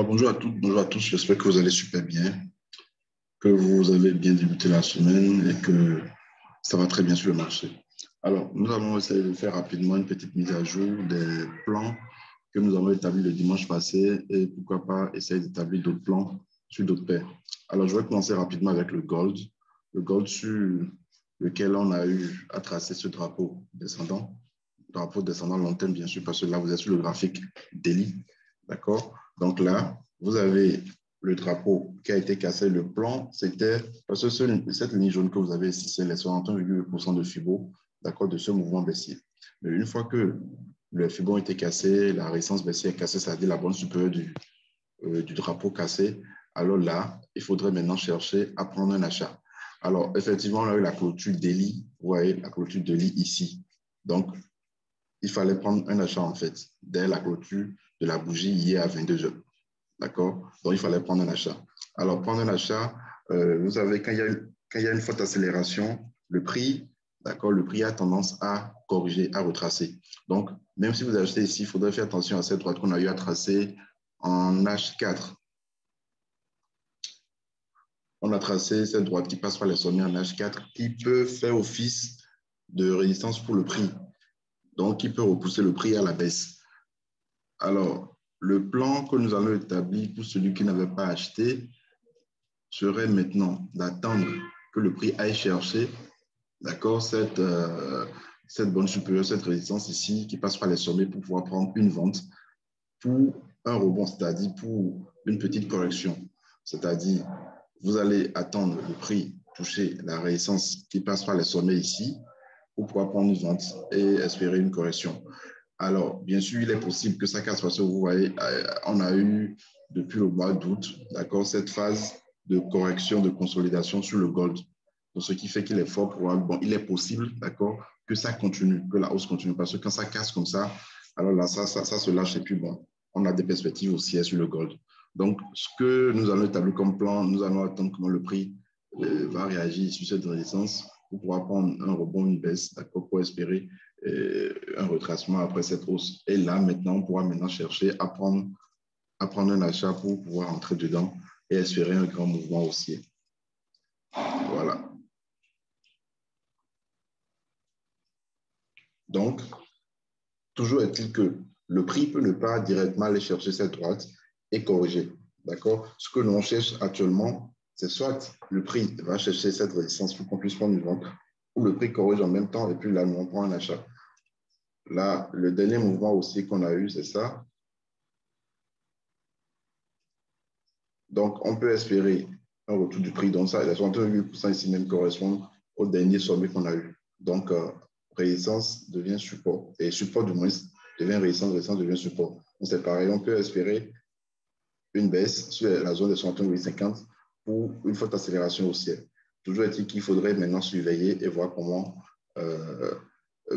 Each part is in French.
Alors, bonjour à tous, j'espère que vous allez super bien, que vous avez bien débuté la semaine et que ça va très bien sur le marché. Alors, nous allons essayer de faire rapidement une petite mise à jour des plans que nous avons établis le dimanche passé et pourquoi pas essayer d'établir d'autres plans sur d'autres paires. Alors, je vais commencer rapidement avec le gold sur lequel on a eu à tracer ce drapeau descendant long terme, bien sûr, parce que là, vous êtes sur le graphique daily, d'accord? Donc là, vous avez le drapeau qui a été cassé. Le plan, c'était, parce que cette ligne jaune que vous avez ici, c'est les 61,8% de FIBO, d'accord, de ce mouvement baissier. Mais une fois que le FIBO a été cassé, la résistance baissière est cassée, c'est-à-dire la bande supérieure du drapeau cassé, alors là, il faudrait maintenant chercher à prendre un achat. Alors, effectivement, on a eu la clôture daily, vous voyez, la clôture daily ici. Donc, il fallait prendre un achat, en fait, dès la clôture de la bougie hier à 22 heures. D'accord? Donc, il fallait prendre un achat. Alors, prendre un achat, vous savez, quand il y a une forte accélération, le prix, d'accord, le prix a tendance à corriger, à retracer. Donc, même si vous achetez ici, il faudrait faire attention à cette droite qu'on a eu à tracer en H4. On a tracé cette droite qui passe par les sommets en H4 qui peut faire office de résistance pour le prix. Donc, qui peut repousser le prix à la baisse. Alors, le plan que nous allons établir pour celui qui n'avait pas acheté serait maintenant d'attendre que le prix aille chercher, d'accord, cette bande supérieure, cette résistance ici qui passe par les sommets pour pouvoir prendre une vente pour un rebond, c'est-à-dire pour une petite correction. C'est-à-dire, vous allez attendre le prix toucher la résistance qui passe par les sommets ici pour pouvoir prendre une vente et espérer une correction. Alors, bien sûr, il est possible que ça casse parce que vous voyez, on a eu depuis le mois d'août, d'accord, cette phase de correction, de consolidation sur le gold. Donc, ce qui fait qu'il est fort probable, bon, il est possible, d'accord, que ça continue, que la hausse continue. Parce que quand ça casse comme ça, alors là, ça se lâche et puis bon, on a des perspectives aussi sur le gold. Donc, ce que nous allons établir comme plan, nous allons attendre comment le prix va réagir sur cette résistance pour pouvoir prendre un rebond, une baisse, d'accord, pour espérer un retracement après cette hausse. Et là, maintenant, on pourra maintenant chercher à prendre un achat pour pouvoir entrer dedans et espérer un grand mouvement haussier. Voilà. Donc, toujours est-il que le prix peut ne pas directement aller chercher cette droite et corriger. D'accord? Ce que l'on cherche actuellement, c'est soit le prix va chercher cette résistance pour qu'on puisse prendre une vente, ou le prix corrige en même temps et puis là, nous, on prend un achat. Là, le dernier mouvement aussi qu'on a eu, c'est ça. Donc, on peut espérer un retour du prix. Donc, ça, les 68% ici même correspondent au dernier sommet qu'on a eu. Donc, résistance devient support. Et support, du moins, devient résistance devient support. Donc, c'est pareil, on peut espérer une baisse sur la zone de 68,50 pour une forte accélération haussière. Toujours est-il qu'il faudrait maintenant surveiller et voir comment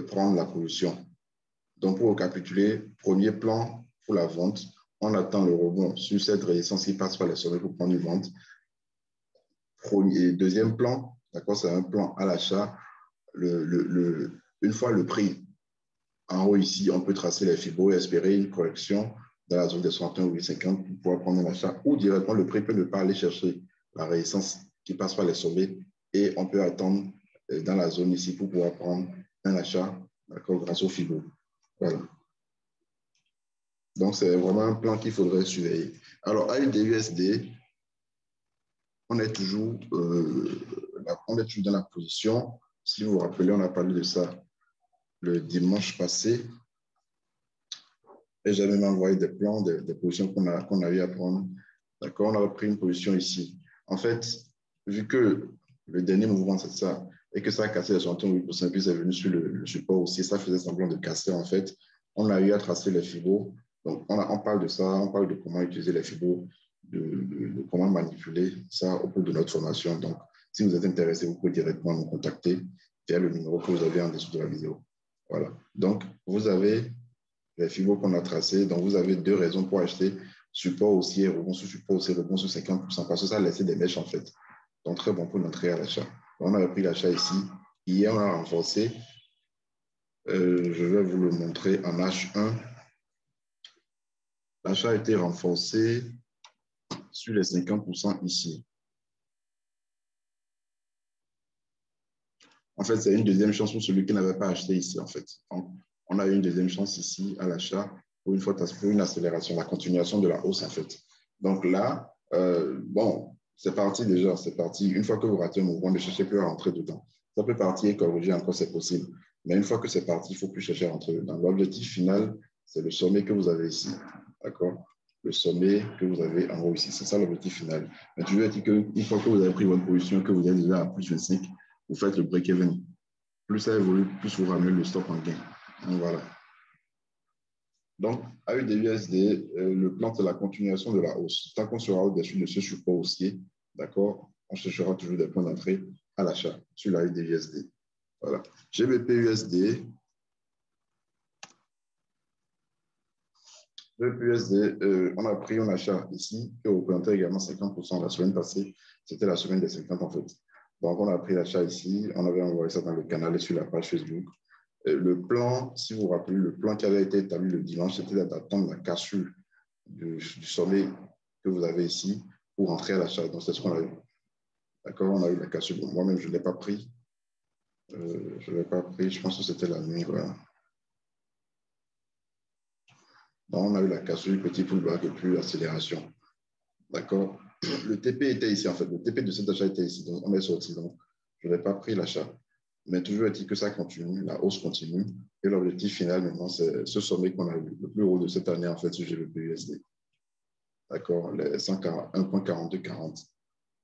prendre la position. Donc, pour récapituler, premier plan pour la vente, on attend le rebond sur cette résistance qui passe par les sommets pour prendre une vente. Deuxième plan, d'accord, c'est un plan à l'achat. Une fois le prix en haut ici, on peut tracer les fibos et espérer une correction dans la zone de 61,50 pour pouvoir prendre un achat. Ou directement, le prix peut ne pas aller chercher la résistance qui passe par les sommets et on peut attendre dans la zone ici pour pouvoir prendre un achat, d'accord, grâce au fibo. Voilà. Donc, c'est vraiment un plan qu'il faudrait surveiller. Alors, AUD-USD, on est toujours dans la position. Si vous vous rappelez, on a parlé de ça le dimanche passé. Et j'avais même envoyé des plans, des positions qu'on a eu à prendre. D'accord, on a pris une position ici. En fait, vu que le dernier mouvement, c'est ça, et que ça a cassé les 68%, puis c'est venu sur le support aussi, ça faisait semblant de casser, en fait, on a eu à tracer les fibos. Donc, on parle de ça, on parle de comment utiliser les fibos, de comment manipuler ça au cours de notre formation. Donc, si vous êtes intéressé, vous pouvez directement nous contacter via le numéro que vous avez en dessous de la vidéo. Voilà. Donc, vous avez les fibos qu'on a tracés. Donc, vous avez deux raisons pour acheter support haussier, rebond sur support haussier, rebond sur 50%, parce que ça a laissé des mèches, en fait. Donc, très bon pour l'entrée à l'achat. On a pris l'achat ici. Hier, on a renforcé. Je vais vous le montrer en H1. L'achat a été renforcé sur les 50% ici. En fait, c'est une deuxième chance pour celui qui n'avait pas acheté ici, en fait. Donc, on a eu une deuxième chance ici à l'achat pour une accélération, la continuation de la hausse, en fait. Donc là, bon, c'est parti déjà, c'est parti. Une fois que vous ratez un mouvement, ne cherchez plus à rentrer dedans. Ça peut partir et corriger encore, c'est possible. Mais une fois que c'est parti, il ne faut plus chercher à rentrer dedans. L'objectif final, c'est le sommet que vous avez ici. D'accord? Le sommet que vous avez en haut ici. C'est ça l'objectif final. Mais tu veux dire qu'une fois que vous avez pris votre position, que vous êtes déjà à plus 25, vous faites le break-even. Plus ça évolue, plus vous ramenez le stop en gain. Donc, voilà. Donc, à USD, le plan, c'est la continuation de la hausse. Tant qu'on sera au-dessus de ce support haussier, d'accord, on cherchera toujours des points d'entrée à l'achat sur la USD. Voilà. GBP-USD. GBP-USD, on a pris un achat ici qui représentait également 50% la semaine passée. C'était la semaine des 50 en fait. Donc, on a pris l'achat ici. On avait envoyé ça dans le canal et sur la page Facebook. Le plan, si vous vous rappelez, le plan qui avait été établi le dimanche, c'était d'attendre la cassure du sommet que vous avez ici pour rentrer à l'achat. Donc, c'est ce qu'on a eu. D'accord, on a eu la cassure. Bon, moi-même, je ne l'ai pas pris. Je ne l'ai pas pris. Je pense que c'était la nuit. Voilà. Donc, on a eu la cassure, petit pullback et puis l'accélération. D'accord. Le TP était ici, en fait. Le TP de cet achat était ici. Donc, on est sorti. Donc, je n'ai pas pris l'achat. Mais toujours est-il que ça continue, la hausse continue. Et l'objectif final, maintenant, c'est ce sommet qu'on a eu, le plus haut de cette année, en fait, sur GBP-USD. D'accord, les 1,4240.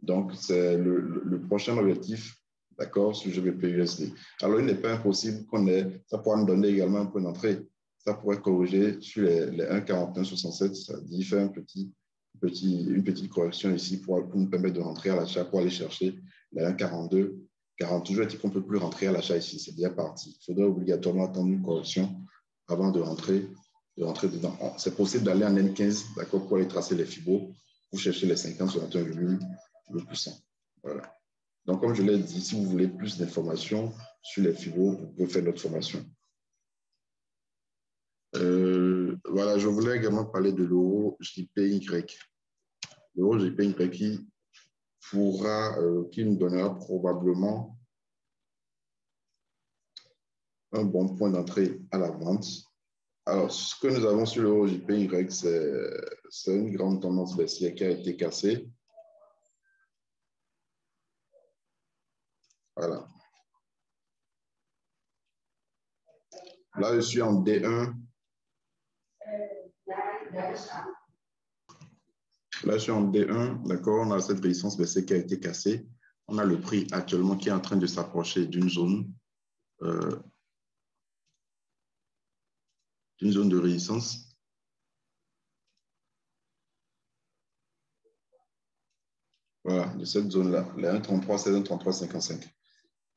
Donc, c'est le prochain objectif, d'accord, sur GBP-USD. Alors, il n'est pas impossible qu'on ait, ça pourra nous donner également un point d'entrée. Ça pourrait corriger sur les 1,4167, c'est-à-dire faire une petite correction ici pour nous permettre de rentrer à l'achat, pour aller chercher les 1,42. 40, toujours est-il qu'on ne peut plus rentrer à l'achat ici, c'est déjà parti. Il faudrait obligatoirement attendre une correction avant de rentrer dedans. C'est possible d'aller en N15, d'accord, pour aller tracer les fibos, pour chercher les 50 sur 21,8%. Voilà. Donc, comme je l'ai dit, si vous voulez plus d'informations sur les fibos, vous pouvez faire notre formation. Voilà, je voulais également parler de l'euro JPY. L'euro JPY qui nous donnera probablement un bon point d'entrée à la vente. Alors, ce que nous avons sur l'euro JPY, c'est une grande tendance baissière qui a été cassée. Voilà. Là, je suis en D1. Là, je suis en D1, d'accord, on a cette résistance baissière qui a été cassée. On a le prix actuellement qui est en train de s'approcher d'une zone de résistance. Voilà, de cette zone-là, les 1,33, c'est 1,3355.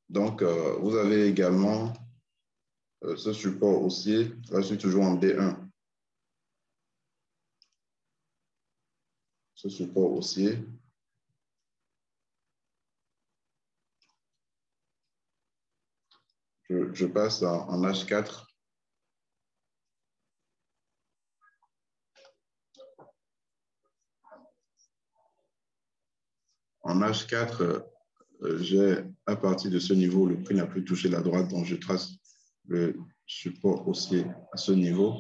Donc, vous avez également ce support haussier. Là, je suis toujours en D1. Ce support haussier. Je passe en H4. En H4, j'ai à partir de ce niveau, le prix n'a plus touché la droite, donc je trace le support haussier à ce niveau.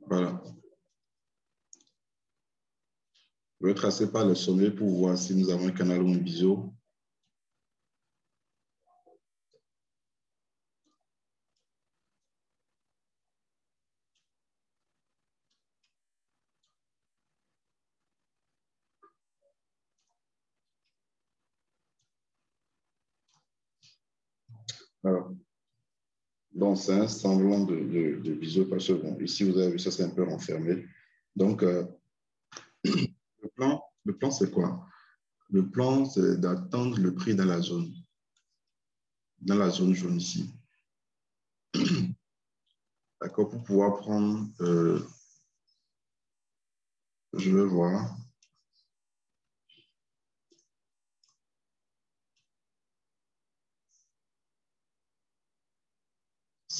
Voilà. Je vais tracer par le sommet pour voir si nous avons un canal ou un biseau. Alors, donc, c'est un semblant de biseau parce que, bon, ici, vous avez vu, ça, c'est un peu renfermé. Donc, le plan c'est quoi? Le plan, c'est d'attendre le prix dans la zone jaune ici. D'accord, pour pouvoir prendre, je vais voir.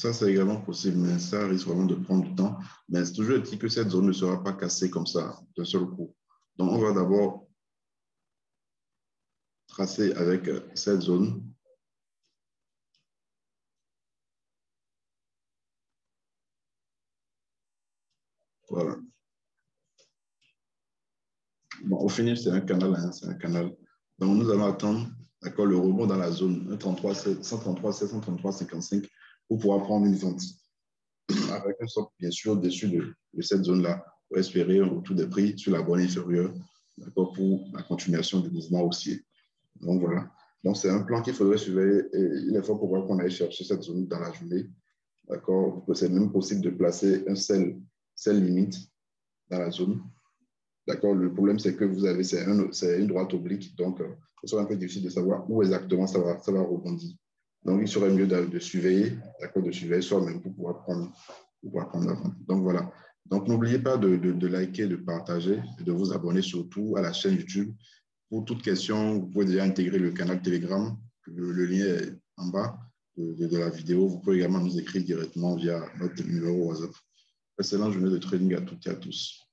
Ça, c'est également possible, mais ça risque vraiment de prendre du temps. Mais c'est toujours dit que cette zone ne sera pas cassée comme ça d'un seul coup. Donc, on va d'abord tracer avec cette zone. Voilà. Bon, au finish, c'est un canal, hein, c'est un canal. Donc, nous allons attendre, d'accord, le rebond dans la zone 133, 133, 733, 55 pour pouvoir prendre une vente avec un stop, bien sûr, dessus de cette zone-là pour espérer un retour des prix sur la borne inférieure, d'accord, pour la continuation du mouvement haussier. Donc, voilà. Donc, c'est un plan qu'il faudrait surveiller et il est fort pour voir qu'on aille chercher cette zone dans la journée. D'accord. C'est même possible de placer un sell limite dans la zone. D'accord. Le problème, c'est que vous avez, c'est une droite oblique. Donc, ce sera un peu difficile de savoir où exactement ça va rebondir. Donc, il serait mieux de surveiller, d'accord, de surveiller soi-même pour pouvoir prendre la vente. Donc, voilà. Donc, n'oubliez pas de liker, de partager et de vous abonner surtout à la chaîne YouTube. Pour toute question, vous pouvez déjà intégrer le canal Telegram. Le lien est en bas de la vidéo. Vous pouvez également nous écrire directement via notre numéro WhatsApp. Excellente journée de trading à toutes et à tous.